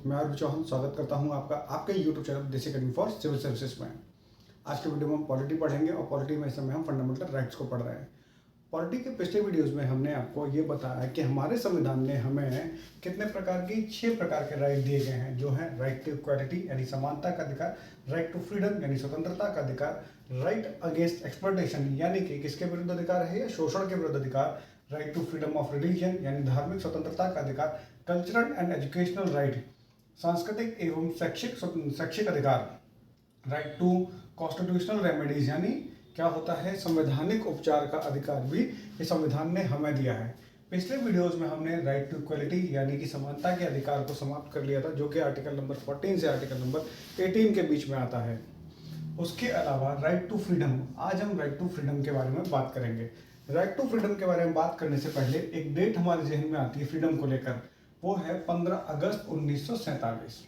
मैं आरुष चौहान स्वागत करता हूं आपका आपके YouTube चैनल देसी अकेडमी फॉर सिविल सर्विसेज में। आज के वीडियो में हम पॉलिटी पढ़ेंगे और पॉलिटी में इस समय हम फंडामेंटल राइट्स को पढ़ रहे हैं। पॉलिटी के पिछले वीडियोस में हमने आपको ये बताया कि हमारे संविधान ने हमें कितने प्रकार की 6 प्रकार के राइट दिए गए हैं, जो है राइट टू इक्वालिटी यानी समानता का अधिकार, राइट टू फ्रीडम यानी स्वतंत्रता का अधिकार, राइट अगेंस्ट एक्सप्लॉयटेशन यानी कि किसके विरुद्ध अधिकार है या शोषण के विरुद्ध अधिकार, right to freedom of religion यानी धार्मिक स्वतंत्रता का अधिकार, कल्चरल एंड एजुकेशनल राइट सांस्कृतिक एवं शैक्षिक अधिकार, राइट टू कॉन्स्टिट्यूशनल रेमेडीज यानी क्या होता है संवैधानिक उपचार का अधिकार भी इस संविधान ने हमें दिया है। पिछले वीडियोस में हमने राइट टू इक्वलिटी यानी कि समानता के अधिकार को समाप्त कर लिया था, जो कि आर्टिकल नंबर 14 से आर्टिकल नंबर 18 के बीच में आता है। उसके अलावा राइट टू फ्रीडम, आज हम राइट टू फ्रीडम के बारे में बात करेंगे। राइट टू फ्रीडम के बारे में बात करने से पहले एक डेट हमारे जहन में आती है फ्रीडम को लेकर, वो है 15 अगस्त 1947।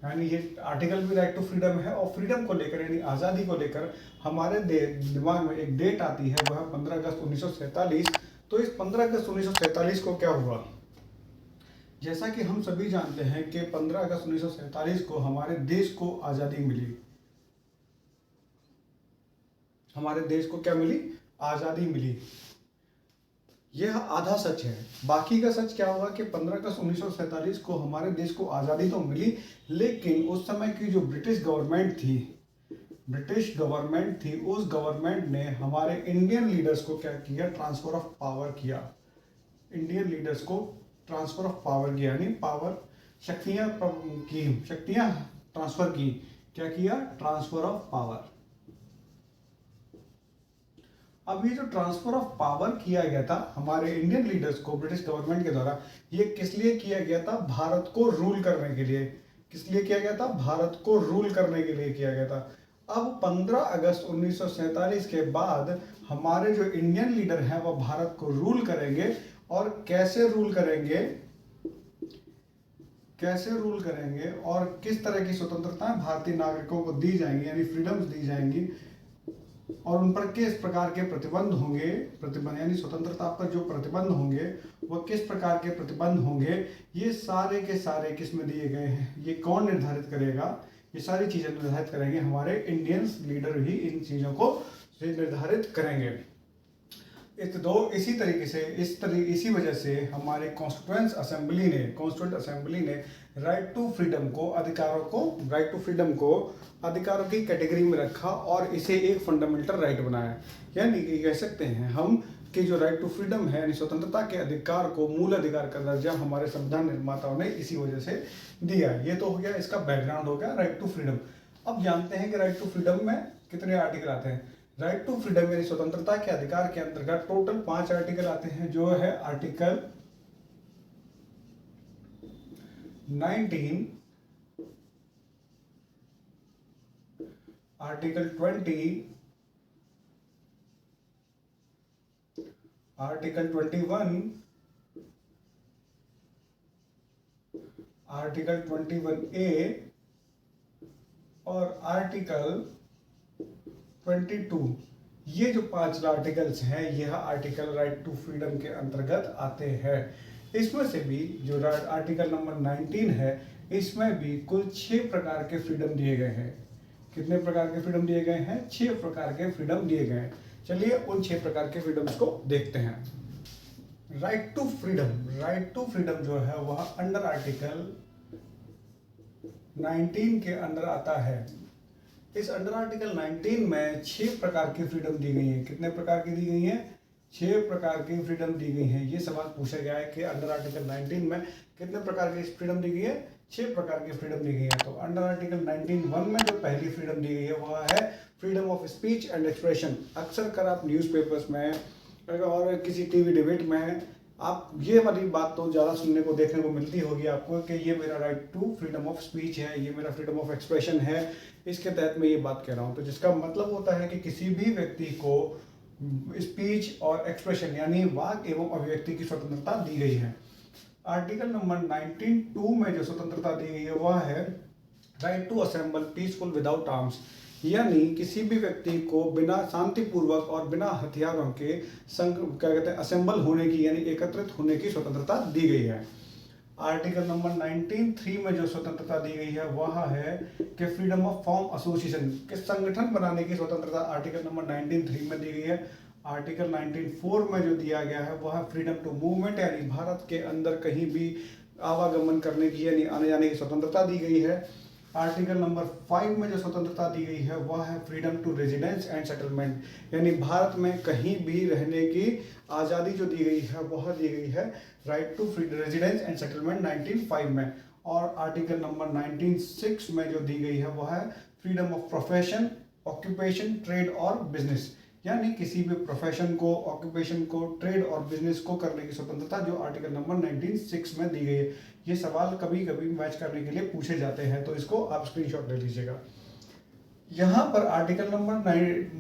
यानी ये आर्टिकल भी राइट टू फ्रीडम है और फ्रीडम को लेकर यानी आज़ादी को लेकर हमारे दिमाग में एक डेट आती है, वह है 15 अगस्त 1947। तो इस 15 अगस्त 1947 को क्या हुआ, जैसा कि हम सभी जानते हैं कि 15 अगस्त 1947 को हमारे देश को आज़ादी मिली। हमारे देश को क्या मिली? आज़ादी मिली। यह आधा सच है। बाकी का सच क्या हुआ कि 15 अगस्त 1947 को हमारे देश को आज़ादी तो मिली, लेकिन उस समय की जो ब्रिटिश गवर्नमेंट थी, उस गवर्नमेंट ने हमारे इंडियन लीडर्स को क्या किया? ट्रांसफर ऑफ पावर किया। इंडियन लीडर्स को ट्रांसफर ऑफ पावर किया, यानी पावर शक्तियां ट्रांसफर की। क्या किया? Transfer of power. अब ये जो ट्रांसफर ऑफ पावर किया गया था हमारे इंडियन लीडर्स को ब्रिटिश गवर्नमेंट के द्वारा, ये किस लिए किया गया था? भारत को रूल करने के लिए। किस लिए किया गया था? भारत को रूल करने के लिए किया गया था। अब 15 अगस्त 1947 के बाद हमारे जो इंडियन लीडर हैं वो भारत को रूल करेंगे। और कैसे रूल करेंगे और किस तरह की स्वतंत्रताएं भारतीय नागरिकों को दी जाएंगी, यानी फ्रीडम्स दी जाएंगी, और उन पर किस प्रकार के प्रतिबंध होंगे, यानी स्वतंत्रता पर जो प्रतिबंध होंगे वह किस प्रकार के प्रतिबंध होंगे, ये सारे के सारे किस में दिए गए हैं, ये कौन निर्धारित करेगा? ये सारी चीजें निर्धारित करेंगे हमारे इंडियन लीडर ही इन चीजों को निर्धारित करेंगे। इसी वजह से हमारे कॉन्स्टिट्यूएंट असेंबली ने राइट टू फ्रीडम को अधिकारों की कैटेगरी में रखा और इसे एक फंडामेंटल राइट बनाया। यानी कि कह सकते हैं हम कि जो राइट टू फ्रीडम है यानी स्वतंत्रता के अधिकार को मूल अधिकार का दर्जा हमारे संविधान निर्माताओं ने इसी वजह से दिया। ये तो हो गया, इसका बैकग्राउंड हो गया राइट टू फ्रीडम। अब जानते हैं कि राइट टू फ्रीडम में कितने आर्टिकल आते हैं। राइट टू फ्रीडम यानी स्वतंत्रता के अधिकार के अंतर्गत टोटल 5 आर्टिकल आते हैं, जो है article 19, article 20, article 21, article 21A और आर्टिकल 22। ये जो 5 आर्टिकल्स हैं यह आर्टिकल राइट टू फ्रीडम के अंतर्गत आते हैं। इसमें से भी जो आर्टिकल नंबर 19 है, इसमें भी कुल 6 प्रकार के फ्रीडम दिए गए हैं। कितने प्रकार के फ्रीडम दिए गए हैं? 6 प्रकार के फ्रीडम दिए गए हैं। चलिए उन 6 प्रकार के फ्रीडम्स को देखते हैं। राइट टू फ्रीडम जो है वह अंडर आर्टिकल 19 के अंदर आता है। इस अंडर आर्टिकल 19 में 6 प्रकार की फ्रीडम दी गई है। कितने प्रकार की दी गई है? 6 प्रकार की फ्रीडम दी गई है। ये सवाल पूछा गया है कि अंडर आर्टिकल 19 में कितने प्रकार की फ्रीडम दी गई है? 6 प्रकार की फ्रीडम दी गई है। तो अंडर आर्टिकल 19(1) में जो पहली फ्रीडम दी गई है वह है freedom of speech and expression. अक्सर कर आप न्यूज़पेपर्स में और किसी टीवी डिबेट में आप ये वाली बात तो ज़्यादा सुनने को देखने को मिलती होगी आपको कि ये मेरा right to freedom of speech है, ये मेरा फ्रीडम ऑफ एक्सप्रेशन है, इसके तहत मैं ये बात कह रहा हूँ। तो जिसका मतलब होता है कि किसी भी व्यक्ति को स्पीच और एक्सप्रेशन यानी वाक एवं अभिव्यक्ति की स्वतंत्रता दी गई है। आर्टिकल नंबर 19(2) में जो स्वतंत्रता दी गई है वह है right to assemble peaceful without arms, यानी किसी भी व्यक्ति को बिना शांतिपूर्वक और बिना हथियारों के क्या कहते हैं असेंबल होने की यानी एकत्रित होने की स्वतंत्रता दी गई है। आर्टिकल नंबर 19(3) में जो स्वतंत्रता दी गई है वह है कि फ्रीडम ऑफ फॉर्म एसोसिएशन के संगठन बनाने की स्वतंत्रता आर्टिकल नंबर 19(3) में दी गई है। आर्टिकल 19(4) में जो दिया गया है वह फ्रीडम टू मूवमेंट यानी भारत के अंदर कहीं भी आवागमन करने की यानी आने जाने की स्वतंत्रता दी गई है। आर्टिकल नंबर 5 में जो स्वतंत्रता दी गई है वह है freedom to residence and settlement यानी भारत में कहीं भी रहने की आज़ादी जो दी गई है वह दी गई है right to residence and settlement 19(5) में। और आर्टिकल नंबर 19(6) में जो दी गई है वह है freedom of profession, occupation, trade और बिजनेस यानी किसी भी प्रोफेशन को, ऑक्यूपेशन को, ट्रेड और बिजनेस को करने की स्वतंत्रता जो आर्टिकल नंबर 19(6) में दी गई है। ये सवाल कभी कभी मैच करने के लिए पूछे जाते हैं तो इसको आप स्क्रीनशॉट ले लीजिएगा। यहाँ पर आर्टिकल नंबर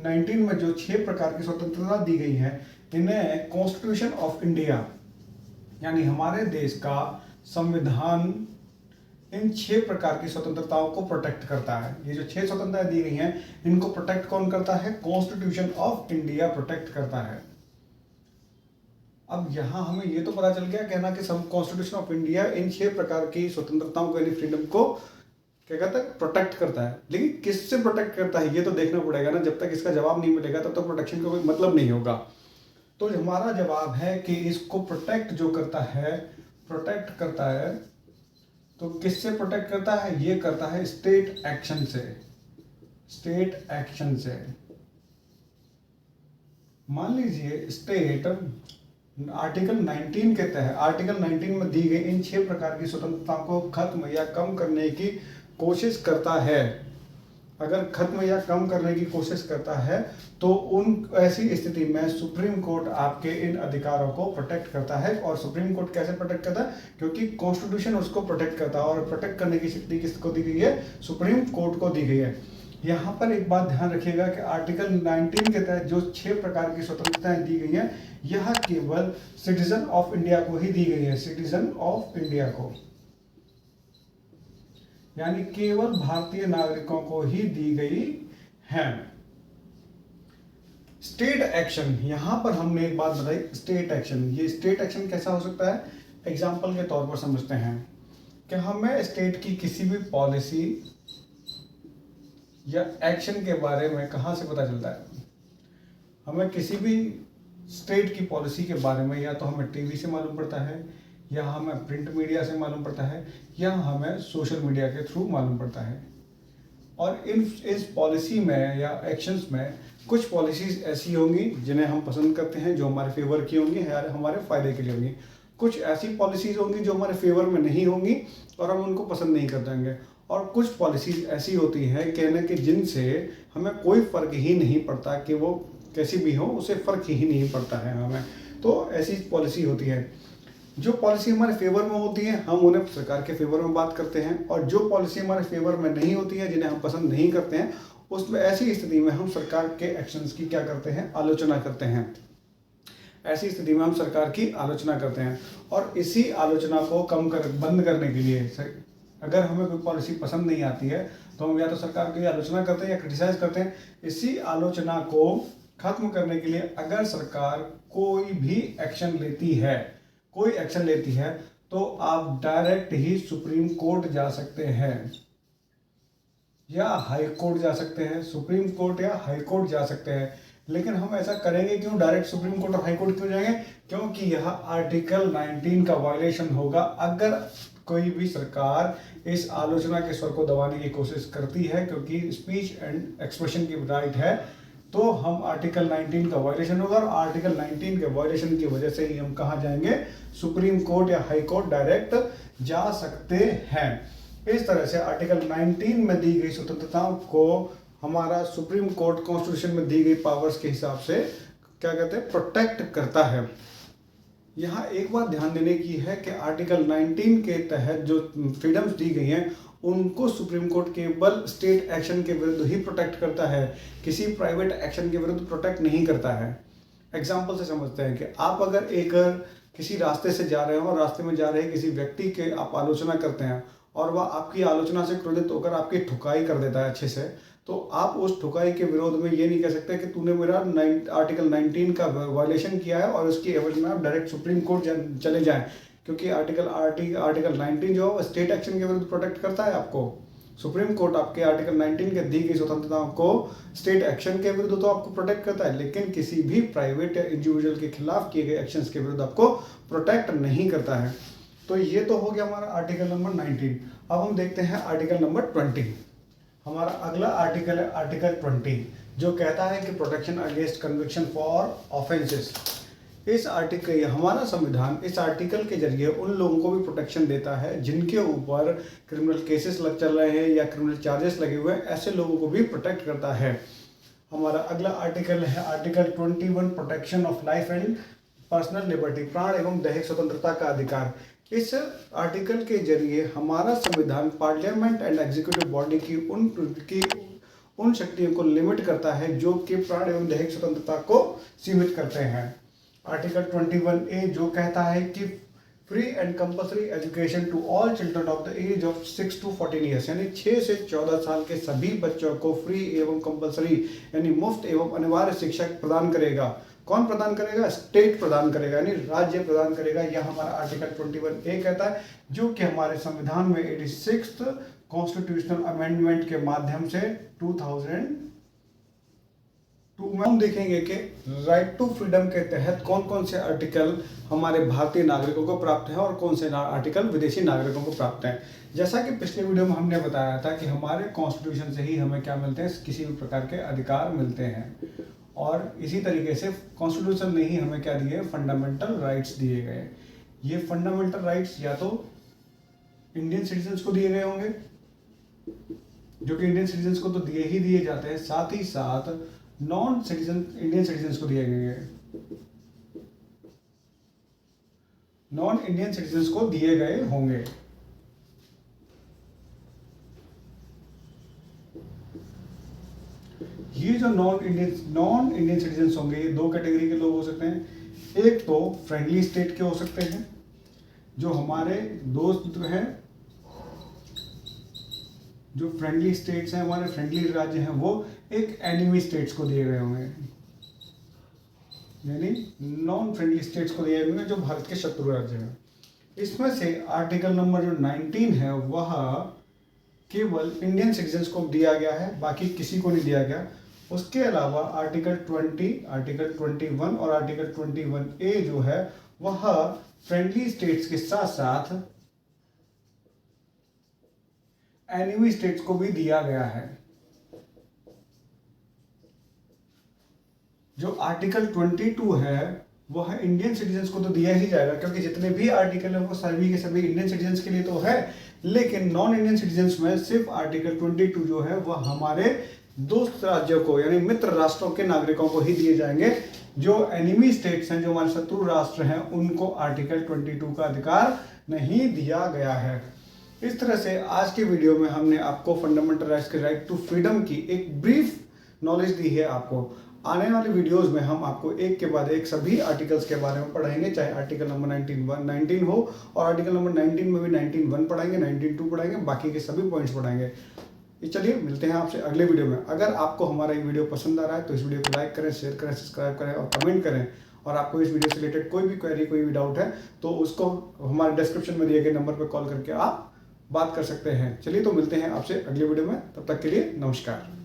19 में जो 6 प्रकार की स्वतंत्रता दी गई है इन्हें कॉन्स्टिट्यूशन ऑफ इंडिया यानी हमारे देश का संविधान इन 6 प्रकार की स्वतंत्रताओं को प्रोटेक्ट करता है। ये जो 6 स्वतंत्रताएं दी गई हैं इनको प्रोटेक्ट कौन करता है? कॉन्स्टिट्यूशन ऑफ इंडिया प्रोटेक्ट करता है। अब यहाँ हमें ये तो पता चल गया कहना कि कॉन्स्टिट्यूशन ऑफ इंडिया इन 6 प्रकार की स्वतंत्रताओं को यानी फ्रीडम को क्या कहता है? प्रोटेक्ट करता है। लेकिन किससे प्रोटेक्ट करता है ये तो देखना पड़ेगा ना। जब तक इसका जवाब नहीं मिलेगा तब तक प्रोटेक्शन का कोई मतलब नहीं होगा। तो हमारा जवाब है कि इसको प्रोटेक्ट जो करता है, प्रोटेक्ट करता है तो किससे प्रोटेक्ट करता है? ये करता है स्टेट एक्शन से। स्टेट एक्शन से मान लीजिए स्टेट आर्टिकल 19 के तहत आर्टिकल 19 में दी गई इन 6 प्रकार की स्वतंत्रताओं को खत्म या कम करने की कोशिश करता है। अगर खत्म या कम करने की कोशिश करता है तो उन ऐसी स्थिति में सुप्रीम कोर्ट आपके इन अधिकारों को प्रोटेक्ट करता है। और सुप्रीम कोर्ट कैसे प्रोटेक्ट करता है? क्योंकि कॉन्स्टिट्यूशन उसको प्रोटेक्ट करता है और प्रोटेक्ट करने की शक्ति किसको दी गई है? सुप्रीम कोर्ट को दी गई है। यहाँ पर एक बात ध्यान रखिएगा कि आर्टिकल 19 के तहत जो 6 प्रकार की स्वतंत्रताएं दी गई हैं यह केवल सिटीजन ऑफ इंडिया को ही दी गई है। सिटीजन ऑफ इंडिया को यानी केवल भारतीय नागरिकों को ही दी गई है। स्टेट एक्शन, यहां पर हमने एक बात बताई स्टेट एक्शन। ये स्टेट एक्शन कैसा हो सकता है? एग्जाम्पल के तौर पर समझते हैं कि हमें स्टेट की किसी भी पॉलिसी या एक्शन के बारे में कहां से पता चलता है? हमें किसी भी स्टेट की पॉलिसी के बारे में या तो हमें टीवी से मालूम पड़ता है या हमें प्रिंट मीडिया से मालूम पड़ता है या हमें सोशल मीडिया के थ्रू मालूम पड़ता है। और इस पॉलिसी में या एक्शंस में कुछ पॉलिसीज ऐसी होंगी जिन्हें हम पसंद करते हैं, जो हमारे फेवर की होंगी, हमारे फायदे के लिए होंगी। कुछ ऐसी पॉलिसीज होंगी जो हमारे फेवर में नहीं होंगी और हम उनको पसंद नहीं कर देंगे। और कुछ पॉलिसीज ऐसी होती हैं कहने के जिनसे हमें कोई फ़र्क ही नहीं पड़ता कि वो कैसी भी हो, उसे फ़र्क ही नहीं पड़ता है हमें। तो ऐसी पॉलिसी होती है। जो पॉलिसी हमारे फेवर में होती है हम उन्हें सरकार के फेवर में बात करते हैं, और जो पॉलिसी हमारे फेवर में नहीं होती है, जिन्हें हम पसंद नहीं करते हैं, उसमें ऐसी स्थिति में हम सरकार के एक्शंस की क्या करते हैं? आलोचना करते हैं। ऐसी स्थिति में हम सरकार की आलोचना करते हैं। और इसी आलोचना को बंद करने के लिए अगर हमें कोई पॉलिसी पसंद नहीं आती है तो हम या तो सरकार की आलोचना करते हैं या क्रिटिसाइज करते हैं। इसी आलोचना को खत्म करने के लिए अगर सरकार कोई भी एक्शन लेती है तो आप डायरेक्ट ही सुप्रीम कोर्ट जा सकते हैं या हाई कोर्ट जा सकते हैं। सुप्रीम कोर्ट या हाई कोर्ट जा सकते हैं। लेकिन हम ऐसा करेंगे क्यों? डायरेक्ट सुप्रीम कोर्ट और हाई कोर्ट क्यों जाएंगे? क्योंकि यह आर्टिकल 19 का वायलेशन होगा। अगर कोई भी सरकार इस आलोचना के स्वर को दबाने की कोशिश करती है, क्योंकि स्पीच एंड एक्सप्रेशन की राइट है, तो हम आर्टिकल 19 का वायलेशन होगा। और आर्टिकल 19 के वायलेशन की वजह से ही हम कहाँ जाएंगे? सुप्रीम कोर्ट या हाई कोर्ट डायरेक्ट जा सकते हैं। इस तरह से आर्टिकल 19 में दी गई स्वतंत्रताओं को हमारा सुप्रीम कोर्ट कॉन्स्टिट्यूशन में दी गई पावर्स के हिसाब से क्या कहते हैं? प्रोटेक्ट करता है। यहाँ एक बात ध्यान देने की है कि आर्टिकल 19 के तहत जो फ्रीडम्स दी गई हैं उनको सुप्रीम कोर्ट केवल स्टेट एक्शन के विरुद्ध ही प्रोटेक्ट करता है, किसी प्राइवेट एक्शन के विरुद्ध प्रोटेक्ट नहीं करता है। एग्जाम्पल से समझते हैं कि आप अगर किसी रास्ते से जा रहे हो और रास्ते में जा रहे किसी व्यक्ति के आप आलोचना करते हैं और वह आपकी आलोचना से क्रोधित होकर आपकी ठुकाई कर देता है अच्छे से, तो आप उस ठुकाई के विरोध में ये नहीं कह सकते कि तूने मेरा आर्टिकल 19 का वायलेशन किया है और उसकी एवज में आप डायरेक्ट सुप्रीम कोर्ट चले जाएं। क्योंकि आर्टिकल 19 जो है वो स्टेट एक्शन के विरुद्ध प्रोटेक्ट करता है आपको। सुप्रीम कोर्ट आपके आर्टिकल 19 के दी गई स्वतंत्रताओं को स्टेट एक्शन के विरुद्ध तो आपको प्रोटेक्ट करता है, लेकिन किसी भी प्राइवेट या इंडिविजुअल के खिलाफ किए गए एक्शंस के विरुद्ध आपको प्रोटेक्ट नहीं करता है। तो ये तो हो गया हमारा आर्टिकल नंबर 19। अब हम देखते हैं आर्टिकल नंबर 20। हमारा अगला आर्टिकल है आर्टिकल 20, जो कहता है कि protection against conviction for offences. इस आर्टिकल हमारा संविधान इस आर्टिकल के जरिए उन लोगों को भी प्रोटेक्शन देता है जिनके ऊपर क्रिमिनल केसेस चल रहे हैं या क्रिमिनल चार्जेस लगे हुए हैं, ऐसे लोगों को भी प्रोटेक्ट करता है। हमारा अगला आर्टिकल है article 21, protection of life and personal liberty, प्राण एवं दैहिक स्वतंत्रता का अधिकार। इस आर्टिकल के जरिए हमारा संविधान पार्लियामेंट एंड एग्जीक्यूटिव बॉडी की उन शक्तियों को लिमिट करता है जो कि प्राण एवं दैहिक स्वतंत्रता को सीमित करते हैं। आर्टिकल 21A जो कहता है कि free and compulsory education to all children of the age of 6 to 14 years, यानी 6 से 14 साल के सभी बच्चों को फ्री एवं कंपल्सरी यानी मुफ्त एवं अनिवार्य शिक्षा प्रदान करेगा। कौन प्रदान करेगा? स्टेट प्रदान करेगा, यानी राज्य प्रदान करेगा। यह हमारा आर्टिकल 21A कहता है, जो कि हमारे संविधान में 86th कॉन्स्टिट्यूशनल अमेंडमेंट के माध्यम से 2002 में हम देखेंगे कि राइट टू फ्रीडम के तहत कौन कौन से आर्टिकल हमारे भारतीय नागरिकों को प्राप्त हैं और कौन से आर्टिकल विदेशी नागरिकों को प्राप्त हैं। जैसा कि पिछले वीडियो में हमने बताया था कि हमारे कॉन्स्टिट्यूशन से ही हमें क्या मिलते हैं, किसी भी प्रकार के अधिकार मिलते हैं, और इसी तरीके से कॉन्स्टिट्यूशन ने ही हमें क्या दिए, फंडामेंटल राइट्स दिए गए। ये फंडामेंटल राइट्स या तो इंडियन सिटीजन्स को दिए गए होंगे, जो कि इंडियन सिटीजन्स को तो दिए जाते हैं, साथ ही साथ नॉन सिटीजन इंडियन सिटीजन्स को दिए गए नॉन इंडियन सिटीजन्स को दिए गए होंगे। ये जो नॉन इंडियन सिटीजन्स होंगे, ये दो कैटेगरी के लोग हो सकते हैं। एक तो फ्रेंडली स्टेट के हो सकते हैं, जो हमारे दोस्त हैं, जो फ्रेंडली स्टेट्स हैं, हमारे फ्रेंडली राज्य हैं, वो एक एनिमी स्टेट्स को दिए गए होंगे, यानी नॉन फ्रेंडली स्टेट्स को दिए होंगे जो भारत के शत्रु राज्य हैं। इसमें से आर्टिकल नंबर जो 19 है वह केवल इंडियन सिटीजन्स को दिया गया है, बाकी किसी को नहीं दिया गया। उसके अलावा आर्टिकल 20, आर्टिकल 21 और आर्टिकल 21A जो है वह फ्रेंडली स्टेट्स के साथ साथ एनिमी स्टेट्स को भी दिया गया है। जो आर्टिकल 22 है वह इंडियन सिटीजन्स को तो दिया ही जाएगा, क्योंकि जितने भी आर्टिकल है वो सभी के सभी इंडियन सिटीजन्स के लिए तो है, लेकिन नॉन इंडियन सिटीजन्स में सिर्फ आर्टिकल 22 जो है वह हमारे दोस्त राज्यों को यानी मित्र राष्ट्रों के नागरिकों को ही दिए जाएंगे। जो एनिमी स्टेट्स हैं, जो हमारे शत्रु राष्ट्र हैं, उनको आर्टिकल 22 का अधिकार नहीं दिया गया है। इस तरह से आज के वीडियो में हमने आपको फंडामेंटल राइट्स के राइट टू फ्रीडम की एक ब्रीफ नॉलेज दी है। आपको आने वाले वीडियोस में हम आपको एक के बाद एक सभी आर्टिकल्स के बारे में पढ़ाएंगे, चाहे आर्टिकल नंबर 19 हो, और आर्टिकल नंबर 19 में भी 19(1) पढ़ाएंगे, 19(2) पढ़ाएंगे, बाकी के सभी पॉइंट्स पढ़ाएंगे। चलिए मिलते हैं आपसे अगले वीडियो में। अगर आपको हमारा ये वीडियो पसंद आ रहा है तो इस वीडियो को लाइक करें, शेयर करें, सब्सक्राइब करें और कमेंट करें। और आपको इस वीडियो से रिलेटेड कोई भी क्वेरी, कोई भी डाउट है तो उसको हमारे डिस्क्रिप्शन में दिए गए नंबर पर कॉल करके आप बात कर सकते हैं। चलिए तो मिलते हैं आपसे अगले वीडियो में, तब तक के लिए नमस्कार।